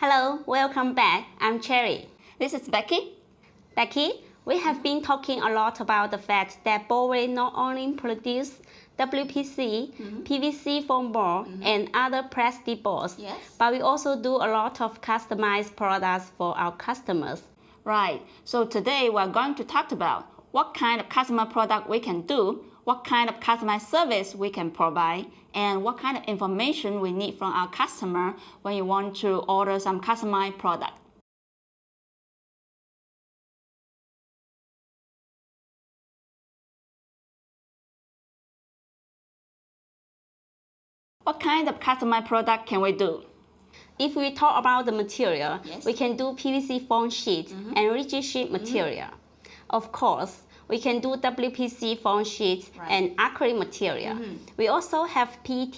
Hello, welcome back. I'm Cherry. This is Becky. Becky, we have been talking a lot about the fact that Boardway not only produce WPC, PVC foam board, and other plastic boards, but we also do a lot of customized products for our customers. Right, so today we're going to talk about what kind of customer product we can do, what kind of customized service we can provide, and what kind of information we need from our customer when you want to order some customized product. What kind of customized product can we do? If we talk about the material, we can do PVC foam sheet and rigid sheet material. Of course, we can do WPC foam sheet and acrylic material. We also have PET,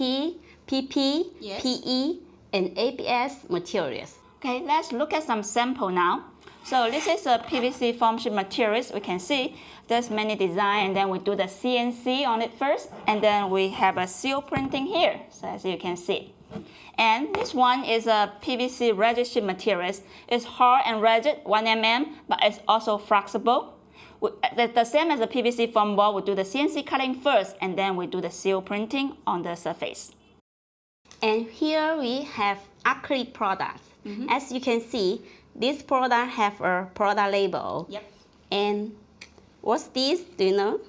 PP, PE, and ABS materials. Okay, let's look at some sample now. So this is a PVC foam sheet materials. We can see there's many design, and then we do the CNC on it first, and then we have a seal printing here, so as you can see. And this one is a PVC rigid sheet materials. It's hard and rigid, 1 mm, but it's also flexible. The same as the PVC foam board, we do the CNC cutting first, and then we do the seal printing on the surface. And here we have acrylic products. As you can see, this product have a product label. And what's this? Do you know?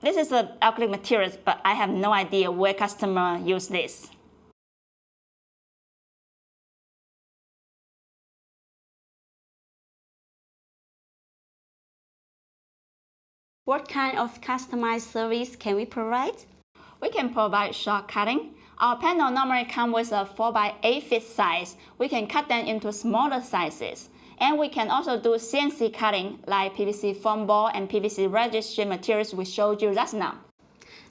This is the acrylic materials, but I have no idea where customer use this. What kind of customized service can we provide? We can provide short cutting. Our panel normally comes with a 4x8 feet size. We can cut them into smaller sizes. And we can also do CNC cutting like PVC foam board and PVC rigid sheet materials we showed you just now.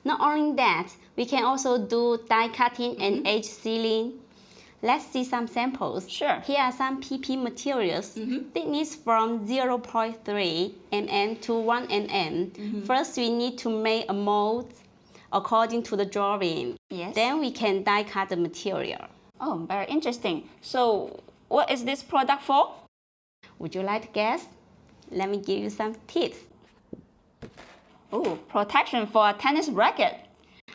Not only that, we can also do die cutting and edge sealing. Let's see some samples. Sure. Here are some PP materials. Thickness from 0.3 mm to 1 mm. First, we need to make a mold according to the drawing. Then we can die cut the material. Oh, very interesting. So, what is this product for? Would you like to guess? Let me give you some tips. Oh, protection for a tennis racket.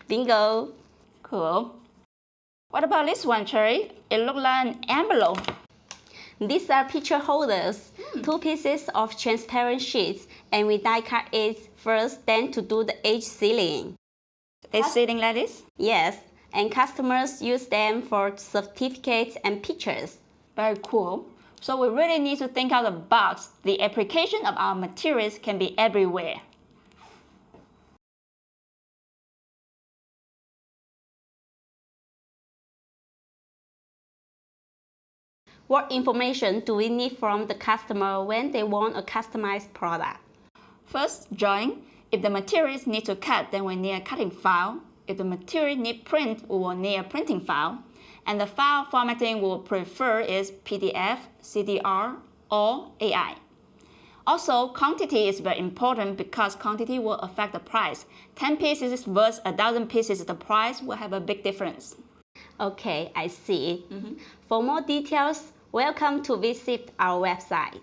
Bingo! Cool. What about this one, Cherry? It looks like an envelope. These are picture holders, 2 pieces of transparent sheets, and we die cut it first, then to do the edge sealing. It's sealing like this? Yes, and customers use them for certificates and pictures. Very cool. So we really need to think out of the box. The application of our materials can be everywhere. What information do we need from the customer when they want a customized product? First, drawing. If the materials need to cut, then we need a cutting file. If the material need print, we will need a printing file. And the file formatting we'll prefer is PDF, CDR, or AI. Also, quantity is very important because quantity will affect the price. 10 pieces versus 1,000 pieces, the price will have a big difference. Okay, I see. For more details, welcome to visit our website.